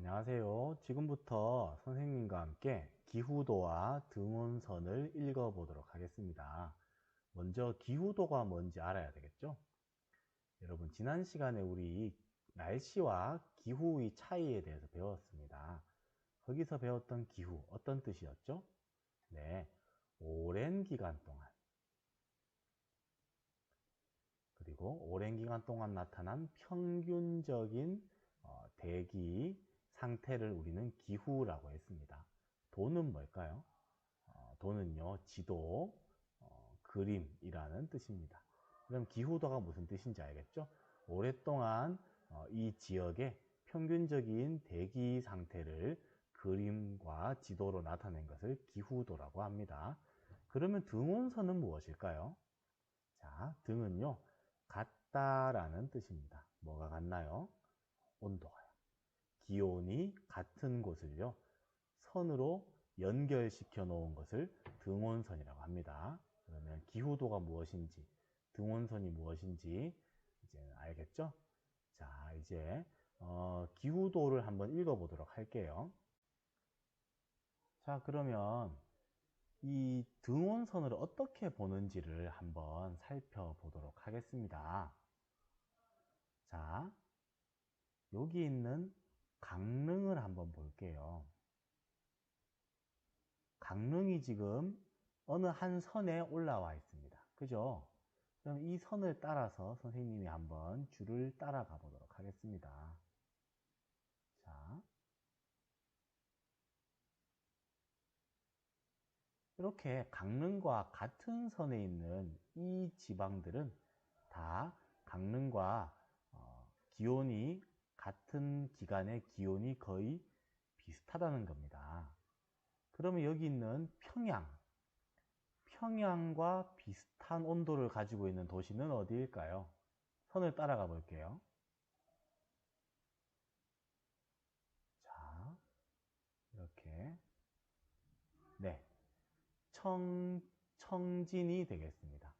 안녕하세요. 지금부터 선생님과 함께 기후도와 등온선을 읽어보도록 하겠습니다. 먼저 기후도가 뭔지 알아야 되겠죠? 여러분, 지난 시간에 우리 날씨와 기후의 차이에 대해서 배웠습니다. 거기서 배웠던 기후, 어떤 뜻이었죠? 네, 오랜 기간 동안, 그리고 오랜 기간 동안 나타난 평균적인 대기 상태를 우리는 기후라고 했습니다. 도는 뭘까요? 도는요, 지도, 그림이라는 뜻입니다. 그럼 기후도가 무슨 뜻인지 알겠죠? 오랫동안 이 지역의 평균적인 대기 상태를 그림과 지도로 나타낸 것을 기후도라고 합니다. 그러면 등온선은 무엇일까요? 자, 등은요, 같다라는 뜻입니다. 뭐가 같나요? 온도가요. 기온이 같은 곳을요, 선으로 연결시켜 놓은 것을 등온선이라고 합니다. 그러면 기후도가 무엇인지, 등온선이 무엇인지 이제 알겠죠? 자, 이제 기후도를 한번 읽어보도록 할게요. 자, 그러면 이 등온선을 어떻게 보는지를 한번 살펴보도록 하겠습니다. 자, 여기 있는 강릉을 한번 볼게요. 강릉이 지금 어느 한 선에 올라와 있습니다. 그죠? 그럼 이 선을 따라서 선생님이 한번 줄을 따라가 보도록 하겠습니다. 자, 이렇게 강릉과 같은 선에 있는 이 지방들은 다 강릉과 기온이 같은 기간의 기온이 거의 비슷하다는 겁니다. 그러면 여기 있는 평양과 비슷한 온도를 가지고 있는 도시는 어디일까요? 선을 따라가 볼게요. 자, 이렇게 네, 청진이 되겠습니다.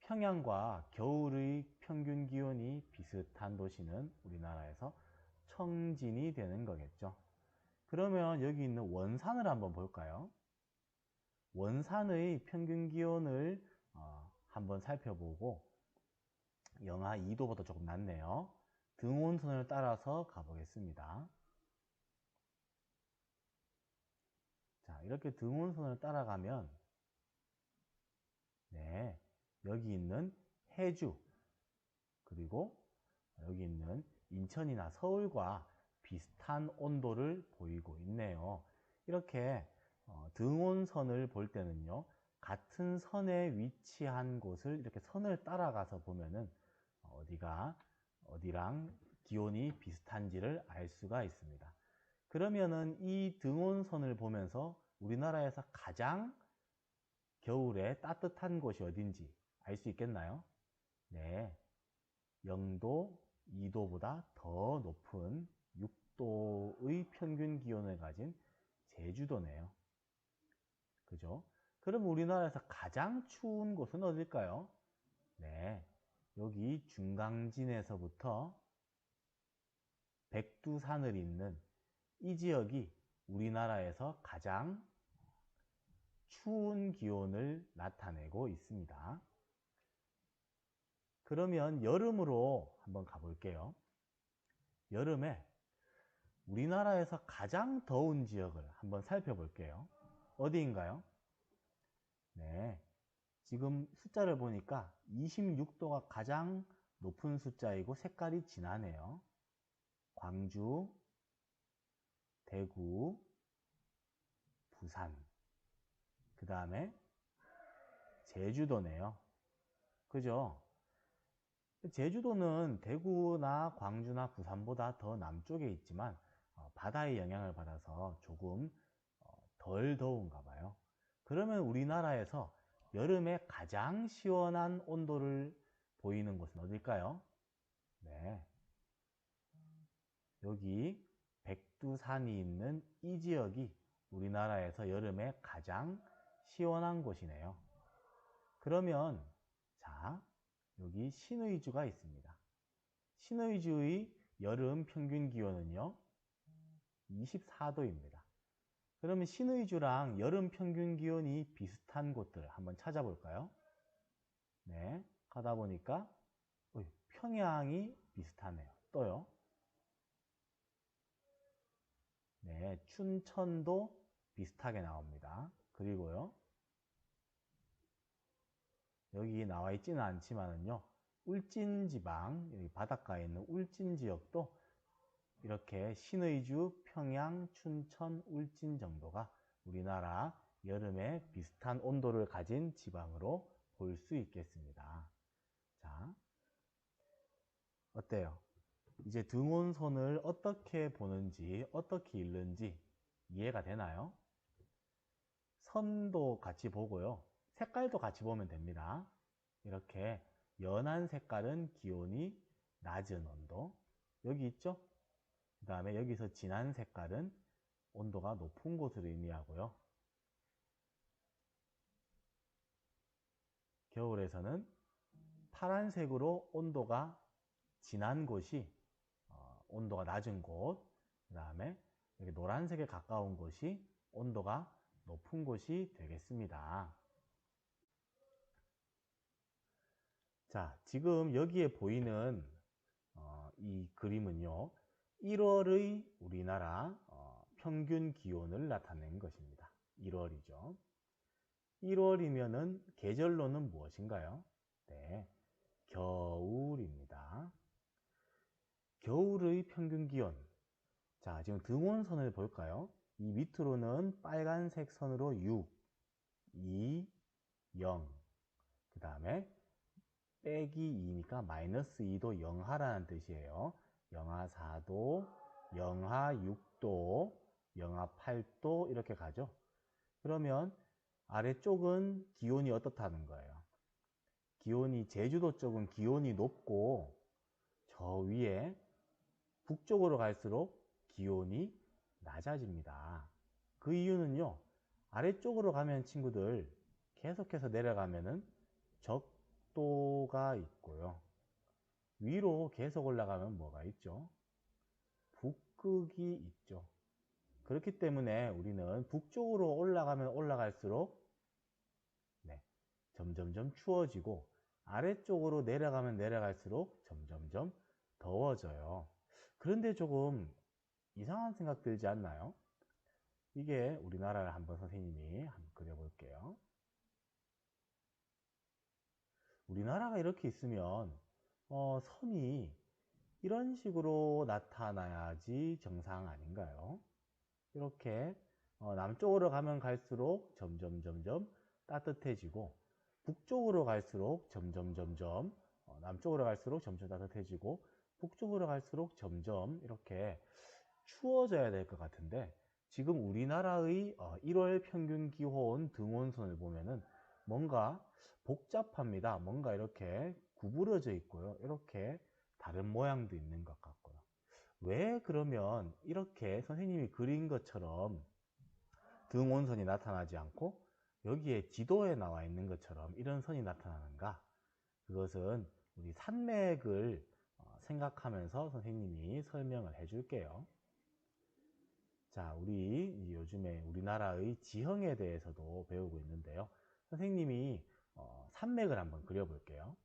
평양과 겨울의 평균 기온이 비슷한 도시는 우리나라에서 청진이 되는 거겠죠. 그러면 여기 있는 원산을 한번 볼까요? 원산의 평균 기온을 한번 살펴보고 영하 2도보다 조금 낮네요. 등온선을 따라서 가보겠습니다. 자, 이렇게 등온선을 따라가면 네, 여기 있는 해주, 그리고 여기 있는 인천이나 서울과 비슷한 온도를 보이고 있네요. 이렇게 등온선을 볼 때는요, 같은 선에 위치한 곳을 이렇게 선을 따라가서 보면은 어디랑 기온이 비슷한지를 알 수가 있습니다. 그러면은 이 등온선을 보면서 우리나라에서 가장 겨울에 따뜻한 곳이 어딘지 알 수 있겠나요? 네, 0도, 2도보다 더 높은 6도의 평균 기온을 가진 제주도네요. 그죠? 그럼 우리나라에서 가장 추운 곳은 어딜까요? 네, 여기 중강진에서부터 백두산을 잇는 이 지역이 우리나라에서 가장 추운 기온을 나타내고 있습니다. 그러면 여름으로 한번 가볼게요. 여름에 우리나라에서 가장 더운 지역을 한번 살펴볼게요. 어디인가요? 네, 지금 숫자를 보니까 26도가 가장 높은 숫자이고 색깔이 진하네요. 광주, 대구, 부산, 그 다음에 제주도네요. 그죠? 제주도는 대구나 광주나 부산보다 더 남쪽에 있지만 바다의 영향을 받아서 조금 덜 더운가 봐요. 그러면 우리나라에서 여름에 가장 시원한 온도를 보이는 곳은 어딜까요? 네, 여기 백두산이 있는 이 지역이 우리나라에서 여름에 가장 시원한 곳이네요. 그러면 자, 여기 신의주가 있습니다. 신의주의 여름 평균 기온은요, 24도입니다. 그러면 신의주랑 여름 평균 기온이 비슷한 곳들을 한번 찾아볼까요? 네, 가다 보니까 평양이 비슷하네요. 또요. 네, 춘천도 비슷하게 나옵니다. 그리고요, 여기 나와 있지는 않지만은요, 울진지방, 여기 바닷가에 있는 울진 지역도 이렇게 신의주, 평양, 춘천, 울진 정도가 우리나라 여름에 비슷한 온도를 가진 지방으로 볼 수 있겠습니다. 자, 어때요? 이제 등온선을 어떻게 보는지, 어떻게 읽는지 이해가 되나요? 선도 같이 보고요. 색깔도 같이 보면 됩니다. 이렇게 연한 색깔은 기온이 낮은 온도. 여기 있죠? 그 다음에 여기서 진한 색깔은 온도가 높은 곳을 의미하고요. 겨울에서는 파란색으로 온도가 진한 곳이 온도가 낮은 곳, 그 다음에 여기 노란색에 가까운 곳이 온도가 높은 곳이 되겠습니다. 자, 지금 여기에 보이는 이 그림은요, 1월의 우리나라 평균 기온을 나타낸 것입니다. 1월이죠. 1월이면은 계절로는 무엇인가요? 네, 겨울입니다. 겨울의 평균 기온. 자, 지금 등온선을 볼까요? 이 밑으로는 빨간색 선으로 6, 2, 0. 그 다음에 빼기 2니까 마이너스 2도 영하라는 뜻이에요. 영하 4도, 영하 6도, 영하 8도 이렇게 가죠. 그러면 아래쪽은 기온이 어떻다는 거예요? 기온이 제주도 쪽은 기온이 높고 저 위에 북쪽으로 갈수록 기온이 낮아집니다. 그 이유는요, 아래쪽으로 가면 친구들 계속해서 내려가면은 적도가 있고요. 위로 계속 올라가면 뭐가 있죠? 북극이 있죠. 그렇기 때문에 우리는 북쪽으로 올라가면 올라갈수록 점점점 추워지고 아래쪽으로 내려가면 내려갈수록 점점점 더워져요. 그런데 조금 이상한 생각 들지 않나요? 이게 우리나라를 한번 선생님이 한번 그려볼게요. 우리나라가 이렇게 있으면 선이 이런 식으로 나타나야지 정상 아닌가요? 이렇게 남쪽으로 가면 갈수록 점점 따뜻해지고 북쪽으로 갈수록 점점 남쪽으로 갈수록 점점 따뜻해지고 북쪽으로 갈수록 점점 이렇게 추워져야 될 것 같은데 지금 우리나라의 1월 평균 기온 등온선을 보면은 뭔가 복잡합니다. 뭔가 이렇게 구부러져 있고요. 이렇게 다른 모양도 있는 것 같고요. 왜 그러면 이렇게 선생님이 그린 것처럼 등온선이 나타나지 않고 여기에 지도에 나와 있는 것처럼 이런 선이 나타나는가? 그것은 우리 산맥을 생각하면서 선생님이 설명을 해 줄게요. 자, 우리 요즘에 우리나라의 지형에 대해서도 배우고 있는데요. 선생님이 산맥을 한번 그려볼게요.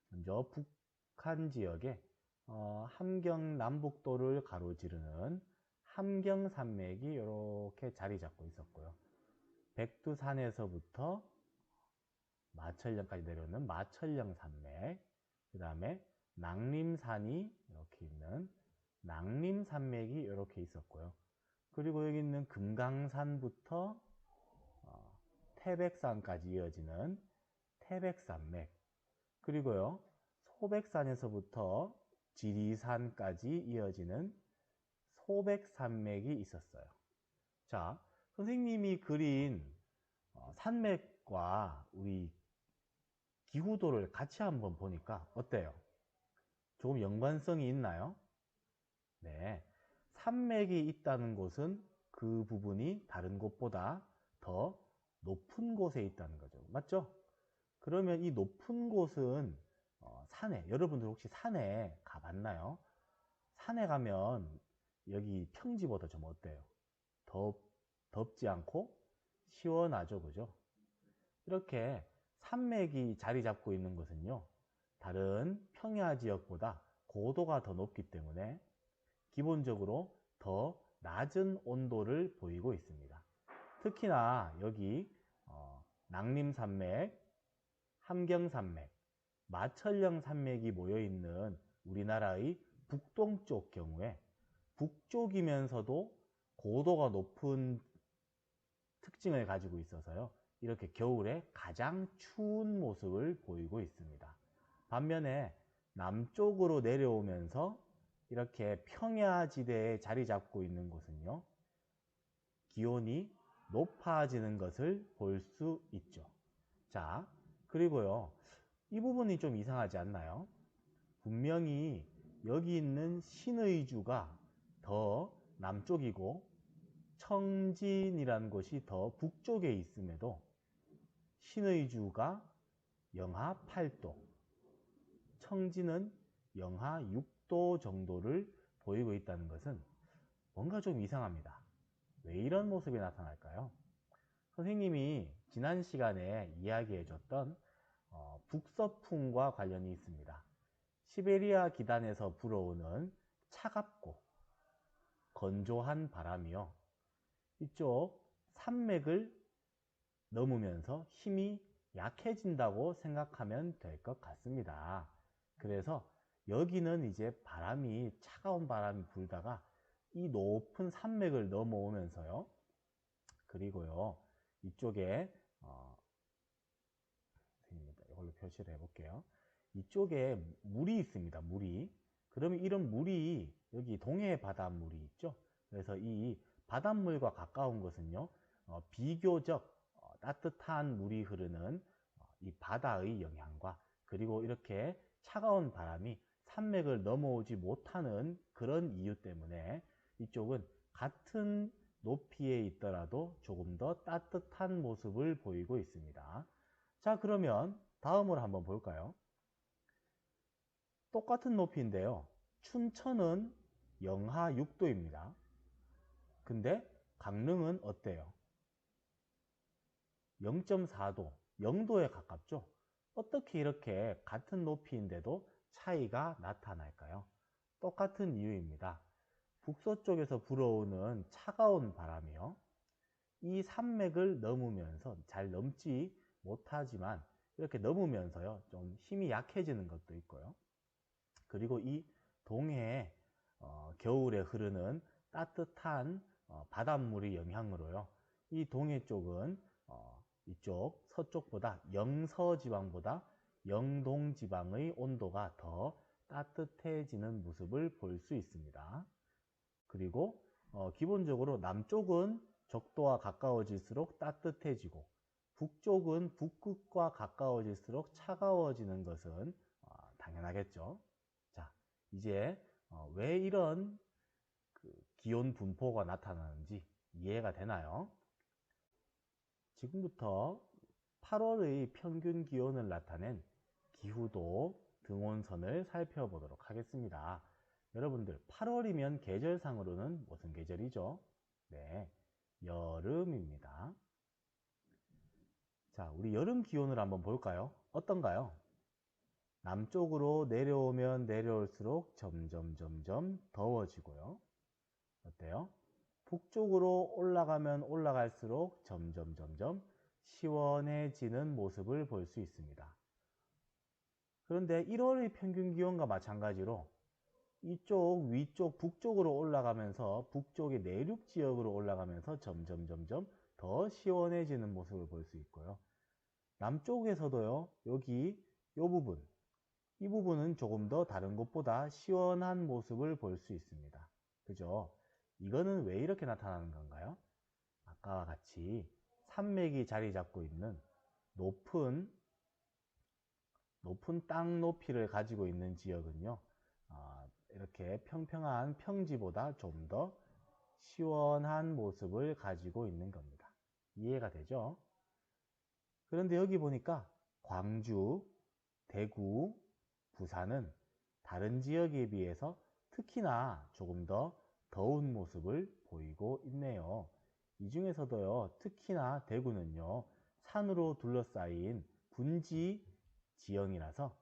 먼저 북한 지역에 함경 남북도를 가로지르는 함경산맥이 이렇게 자리 잡고 있었고요. 백두산에서부터 마천령까지 내려오는 마천령산맥, 그 다음에 낭림산이 이렇게 있는 낭림산맥이 이렇게 있었고요. 그리고 여기 있는 금강산부터 태백산까지 이어지는 태백산맥, 그리고요 소백산에서부터 지리산까지 이어지는 소백산맥이 있었어요. 자, 선생님이 그린 산맥과 우리 기후도를 같이 한번 보니까 어때요? 조금 연관성이 있나요? 네. 산맥이 있다는 곳은 그 부분이 다른 곳보다 더 높은 곳에 있다는 거죠. 맞죠? 그러면 이 높은 곳은 산에, 여러분들 혹시 산에 가봤나요? 산에 가면 여기 평지보다 좀 어때요? 덥지 않고 시원하죠, 그죠? 이렇게 산맥이 자리 잡고 있는 것은요, 다른 평야 지역보다 고도가 더 높기 때문에 기본적으로 더 낮은 온도를 보이고 있습니다. 특히나 여기 낭림산맥, 함경산맥, 마천령 산맥이 모여있는 우리나라의 북동쪽 경우에 북쪽이면서도 고도가 높은 특징을 가지고 있어서요, 이렇게 겨울에 가장 추운 모습을 보이고 있습니다. 반면에 남쪽으로 내려오면서 이렇게 평야지대에 자리 잡고 있는 곳은요, 기온이 높아지는 것을 볼 수 있죠. 자, 그리고요, 이 부분이 좀 이상하지 않나요? 분명히 여기 있는 신의주가 더 남쪽이고 청진이라는 곳이 더 북쪽에 있음에도 신의주가 영하 8도, 청진은 영하 6도 정도를 보이고 있다는 것은 뭔가 좀 이상합니다. 왜 이런 모습이 나타날까요? 선생님이 지난 시간에 이야기해 줬던 북서풍과 관련이 있습니다. 시베리아 기단에서 불어오는 차갑고 건조한 바람이요, 이쪽 산맥을 넘으면서 힘이 약해진다고 생각하면 될 것 같습니다. 그래서 여기는 이제 바람이, 차가운 바람이 불다가 이 높은 산맥을 넘어오면서요, 그리고요, 이쪽에 이걸로 표시를 해볼게요. 이쪽에 물이 있습니다. 물이. 그러면 이런 물이, 여기 동해 바닷물이 있죠. 그래서 이 바닷물과 가까운 것은요, 비교적 따뜻한 물이 흐르는 이 바다의 영향과, 그리고 이렇게 차가운 바람이 산맥을 넘어오지 못하는 그런 이유 때문에 이쪽은 같은 높이에 있더라도 조금 더 따뜻한 모습을 보이고 있습니다. 자, 그러면 다음으로 한번 볼까요? 똑같은 높이인데요, 춘천은 영하 6도입니다. 근데 강릉은 어때요? 0.4도, 0도에 가깝죠? 어떻게 이렇게 같은 높이인데도 차이가 나타날까요? 똑같은 이유입니다. 북서쪽에서 불어오는 차가운 바람이요, 이 산맥을 넘으면서, 잘 넘지 못하지만 이렇게 넘으면서요, 좀 힘이 약해지는 것도 있고요. 그리고 이 동해에 겨울에 흐르는 따뜻한 바닷물의 영향으로요, 이 동해 쪽은 이쪽 서쪽보다, 영서지방보다 영동지방의 온도가 더 따뜻해지는 모습을 볼 수 있습니다. 그리고 기본적으로 남쪽은 적도와 가까워질수록 따뜻해지고 북쪽은 북극과 가까워질수록 차가워지는 것은 당연하겠죠. 자, 이제 왜 이런 기온 분포가 나타나는지 이해가 되나요? 지금부터 8월의 평균 기온을 나타낸 기후도 등온선을 살펴보도록 하겠습니다. 여러분들, 8월이면 계절상으로는 무슨 계절이죠? 네, 여름입니다. 자, 우리 여름 기온을 한번 볼까요? 어떤가요? 남쪽으로 내려오면 내려올수록 점점 더워지고요. 어때요? 북쪽으로 올라가면 올라갈수록 점점 시원해지는 모습을 볼 수 있습니다. 그런데 1월의 평균 기온과 마찬가지로 이쪽 위쪽 북쪽으로 올라가면서, 북쪽의 내륙 지역으로 올라가면서 점점 더 시원해지는 모습을 볼 수 있고요. 남쪽에서도요, 여기 이 부분은 조금 더 다른 곳보다 시원한 모습을 볼 수 있습니다. 그죠? 이거는 왜 이렇게 나타나는 건가요? 아까와 같이 산맥이 자리 잡고 있는 높은 땅 높이를 가지고 있는 지역은요, 이렇게 평평한 평지보다 좀 더 시원한 모습을 가지고 있는 겁니다. 이해가 되죠? 그런데 여기 보니까 광주, 대구, 부산은 다른 지역에 비해서 특히나 조금 더 더운 모습을 보이고 있네요. 이 중에서도요, 특히나 대구는요, 산으로 둘러싸인 분지 지형이라서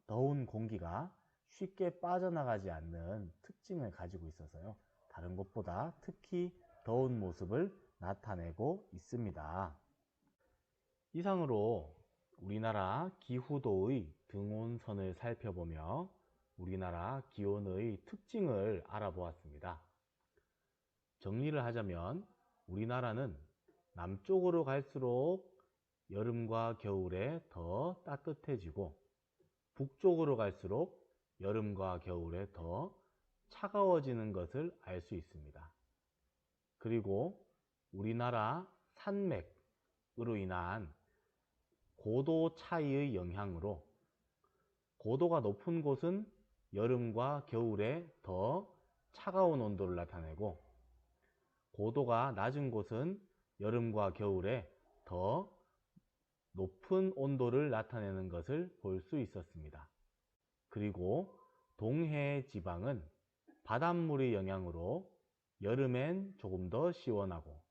더운 공기가 쉽게 빠져나가지 않는 특징을 가지고 있어서요, 다른 곳보다 특히 더운 모습을 나타내고 있습니다. 이상으로 우리나라 기후도의 등온선을 살펴보며 우리나라 기온의 특징을 알아보았습니다. 정리를 하자면 우리나라는 남쪽으로 갈수록 여름과 겨울에 더 따뜻해지고 북쪽으로 갈수록 여름과 겨울에 더 차가워지는 것을 알 수 있습니다. 그리고 우리나라 산맥으로 인한 고도 차이의 영향으로 고도가 높은 곳은 여름과 겨울에 더 차가운 온도를 나타내고 고도가 낮은 곳은 여름과 겨울에 더 높은 온도를 나타내는 것을 볼 수 있었습니다. 그리고 동해 지방은 바닷물의 영향으로 여름엔 조금 더 시원하고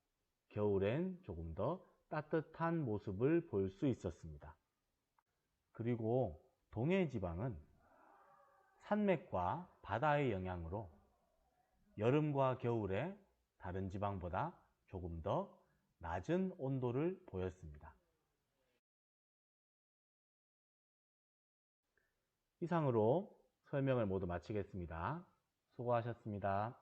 겨울엔 조금 더 따뜻한 모습을 볼 수 있었습니다. 그리고 동해 지방은 산맥과 바다의 영향으로 여름과 겨울에 다른 지방보다 조금 더 낮은 온도를 보였습니다. 이상으로 설명을 모두 마치겠습니다. 수고하셨습니다.